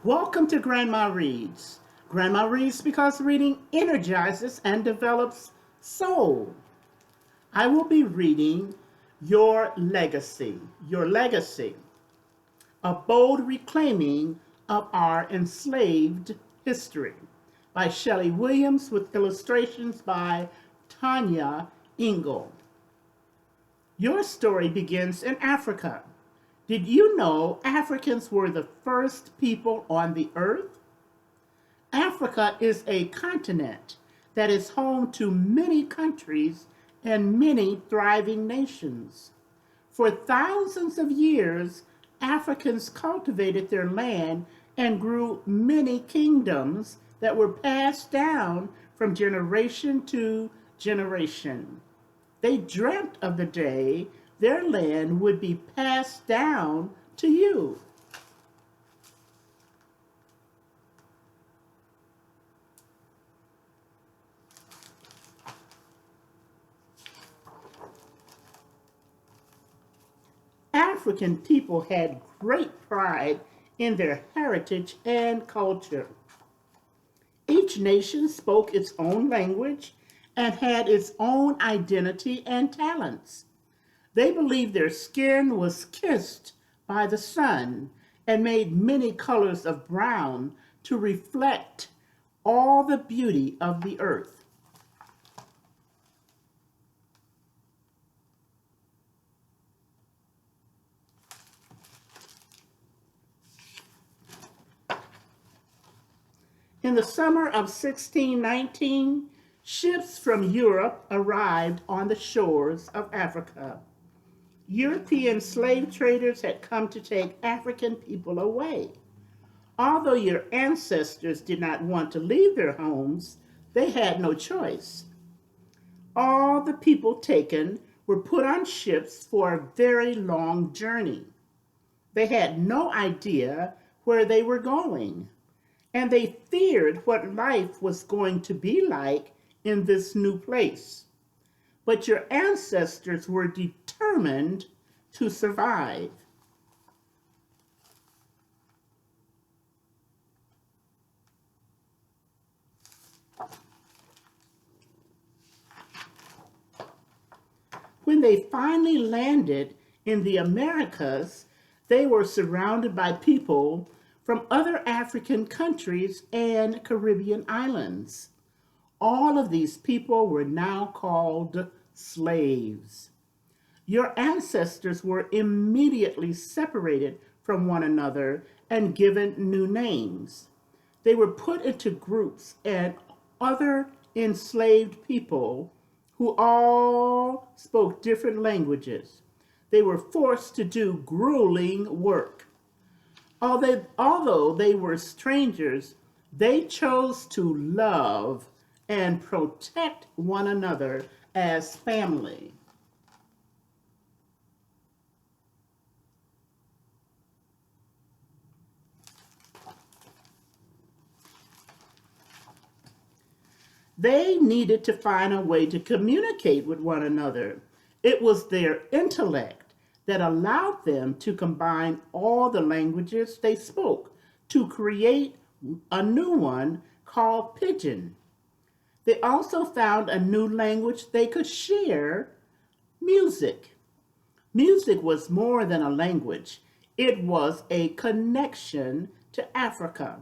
Welcome to Grandma Reads. Grandma Reads because reading energizes and develops soul. I will be reading Your Legacy, a bold reclaiming of our enslaved history by Schele Williams with illustrations by Tonya Engels. Your story begins in Africa. Did you know Africans were the first people on the earth? Africa is a continent that is home to many countries and many thriving nations. For thousands of years, Africans cultivated their land and grew many kingdoms that were passed down from generation to generation. They dreamt of the day their land would be passed down to you. African people had great pride in their heritage and culture. Each nation spoke its own language and had its own identity and talents. They believed their skin was kissed by the sun and made many colors of brown to reflect all the beauty of the earth. In the summer of 1619, ships from Europe arrived on the shores of Africa. European slave traders had come to take African people away. Although your ancestors did not want to leave their homes, they had no choice. All the people taken were put on ships for a very long journey. They had no idea where they were going, and they feared what life was going to be like in this new place. But your ancestors were determined to survive. When they finally landed in the Americas, they were surrounded by people from other African countries and Caribbean islands. All of these people were now called slaves. Your ancestors were immediately separated from one another and given new names. They were put into groups and other enslaved people who all spoke different languages. They were forced to do grueling work. Although they were strangers, they chose to love and protect one another as family. They needed to find a way to communicate with one another. It was their intellect that allowed them to combine all the languages they spoke to create a new one called Pidgin. They also found a new language they could share: music. Music was more than a language, it was a connection to Africa.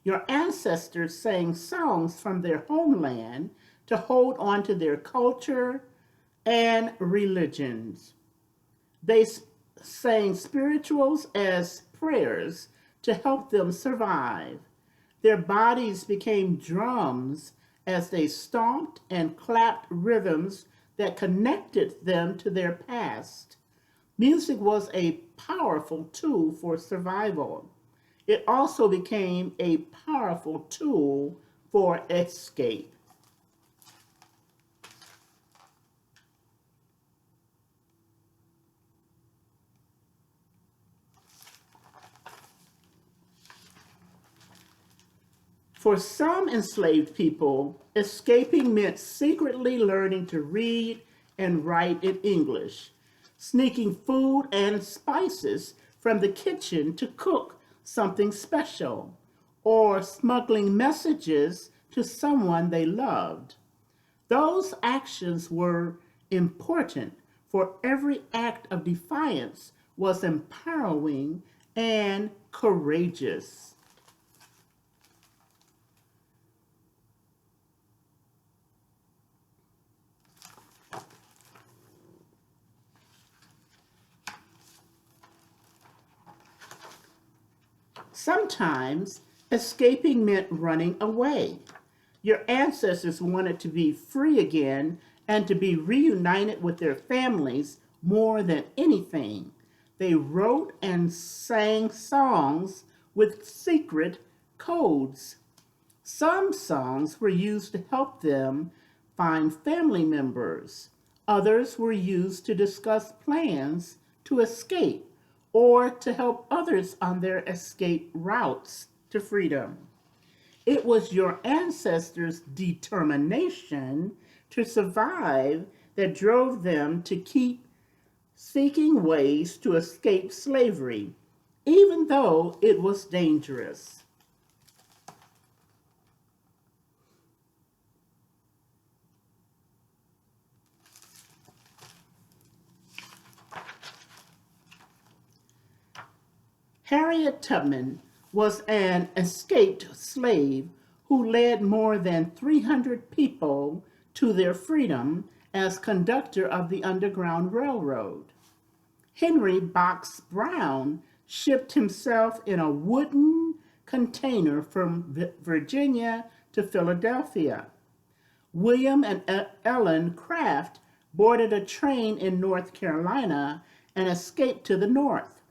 Your ancestors sang songs from their homeland to hold on to their culture and religions. They sang spirituals as prayers to help them survive. Their bodies became drums as they stomped and clapped rhythms that connected them to their past. Music was a powerful tool for survival. It also became a powerful tool for escape. For some enslaved people, escaping meant secretly learning to read and write in English, sneaking food and spices from the kitchen to cook something special, or smuggling messages to someone they loved. Those actions were important, for every act of defiance was empowering and courageous. Sometimes escaping meant running away. Your ancestors wanted to be free again and to be reunited with their families more than anything. They wrote and sang songs with secret codes. Some songs were used to help them find family members. Others were used to discuss plans to escape or to help others on their escape routes to freedom. It was your ancestors' determination to survive that drove them to keep seeking ways to escape slavery, even though it was dangerous. Harriet Tubman was an escaped slave who led more than 300 people to their freedom as conductor of the Underground Railroad. Henry Box Brown shipped himself in a wooden container from Virginia to Philadelphia. William and Ellen Craft boarded a train in North Carolina and escaped to the north.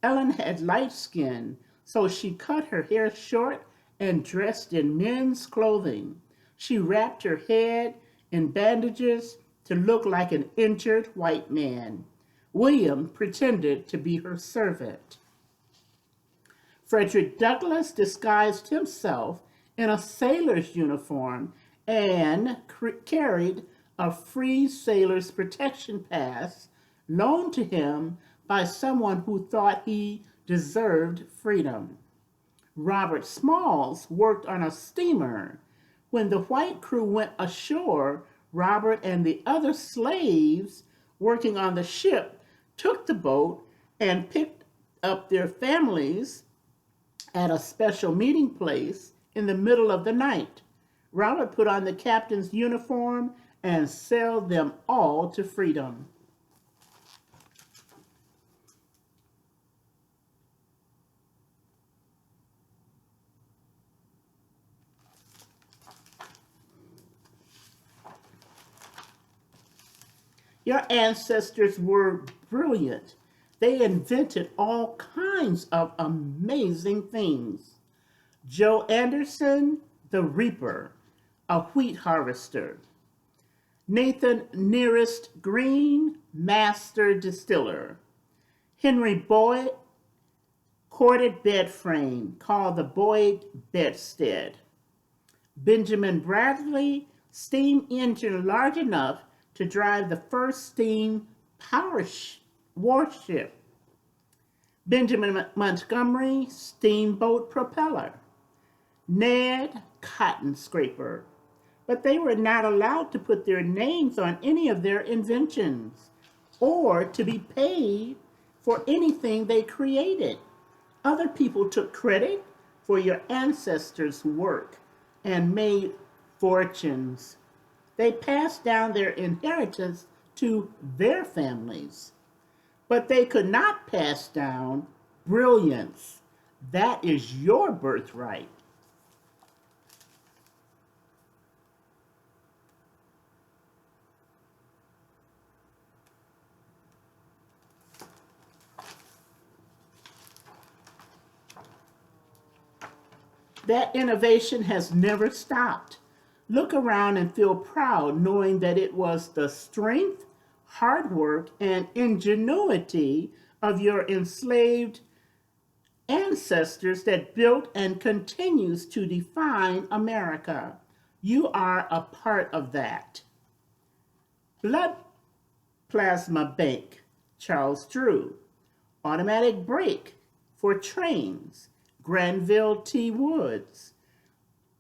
Ellen had light skin, so she cut her hair short and dressed in men's clothing. She wrapped her head in bandages to look like an injured white man. William pretended to be her servant. Frederick Douglass disguised himself in a sailor's uniform and carried a free sailor's protection pass loaned to him by someone who thought he deserved freedom. Robert Smalls worked on a steamer. When the white crew went ashore, Robert and the other slaves working on the ship took the boat and picked up their families at a special meeting place in the middle of the night. Robert put on the captain's uniform and sailed them all to freedom. Your ancestors were brilliant. They invented all kinds of amazing things. Joe Anderson, the reaper, a wheat harvester. Nathan Nearest Green, master distiller. Henry Boyd, corded bed frame called the Boyd bedstead. Benjamin Bradley, steam engine large enough to drive the first steam power warship. Benjamin Montgomery, steamboat propeller. Ned, cotton scraper. But they were not allowed to put their names on any of their inventions or to be paid for anything they created. Other people took credit for your ancestors' work and made fortunes. They passed down their inheritance to their families, but they could not pass down brilliance. That is your birthright. That innovation has never stopped. Look around and feel proud knowing that it was the strength, hard work, and ingenuity of your enslaved ancestors that built and continues to define America. You are a part of that. Blood plasma bank, Charles Drew. Automatic brake for trains, Granville T. Woods.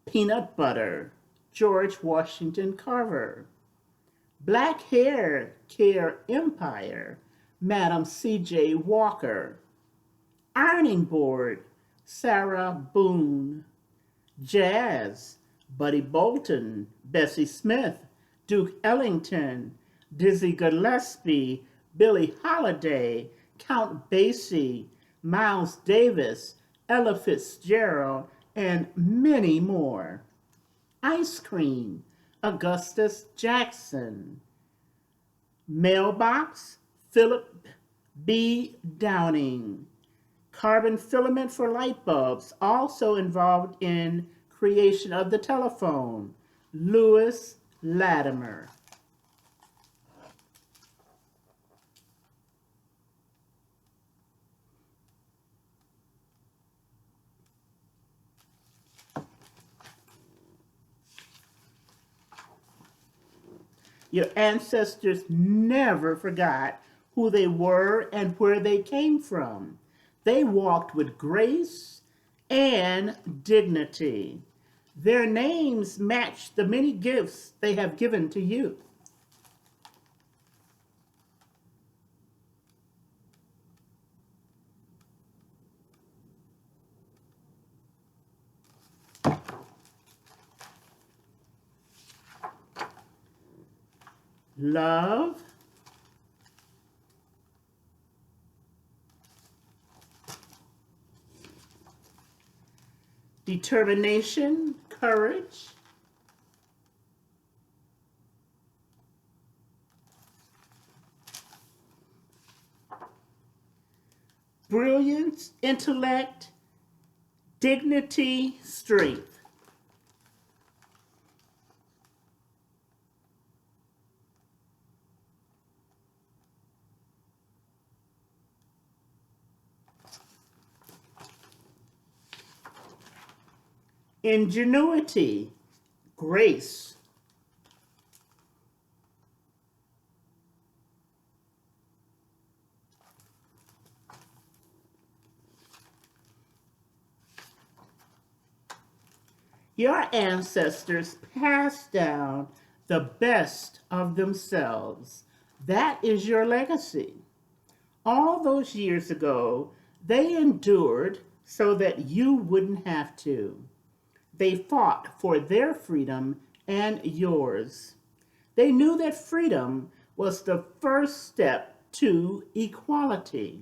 Peanut butter, George Washington Carver. Black hair care empire, Madam C.J. Walker. Ironing board, Sarah Boone. Jazz, Buddy Bolton, Bessie Smith, Duke Ellington, Dizzy Gillespie, Billie Holiday, Count Basie, Miles Davis, Ella Fitzgerald, and many more. Ice cream, Augustus Jackson. Mailbox, Philip B. Downing. Carbon filament for light bulbs, also involved in creation of the telephone, Lewis Latimer. Your ancestors never forgot who they were and where they came from. They walked with grace and dignity. Their names match the many gifts they have given to you. Love, determination, courage, brilliance, intellect, dignity, strength. Ingenuity, grace. Your ancestors passed down the best of themselves. That is your legacy. All those years ago, they endured so that you wouldn't have to. They fought for their freedom and yours. They knew that freedom was the first step to equality.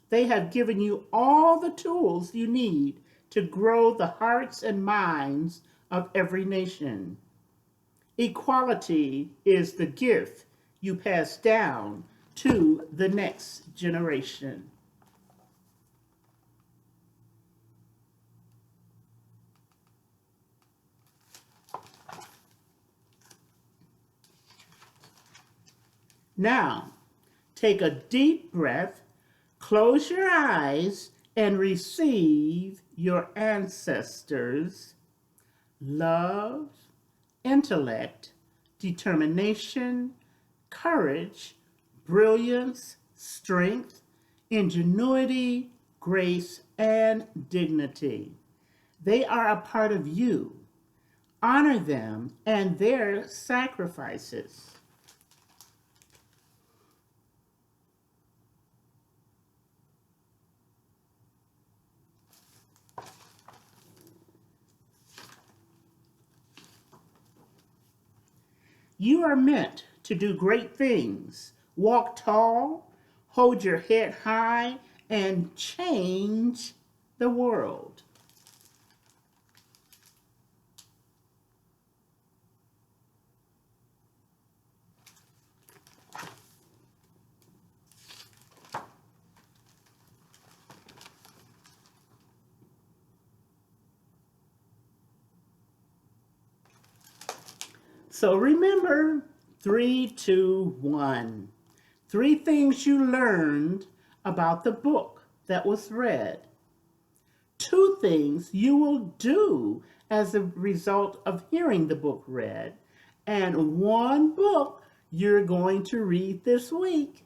They have given you all the tools you need to grow the hearts and minds of every nation. Equality is the gift you pass down to the next generation. Now, take a deep breath, close your eyes, and receive your ancestors' love, intellect, determination, courage, brilliance, strength, ingenuity, grace, and dignity. They are a part of you. Honor them and their sacrifices. You are meant to do great things. Walk tall, hold your head high, and change the world. So remember 3, 2, 1. 3 things you learned about the book that was read. 2 things you will do as a result of hearing the book read. And 1 book you're going to read this week.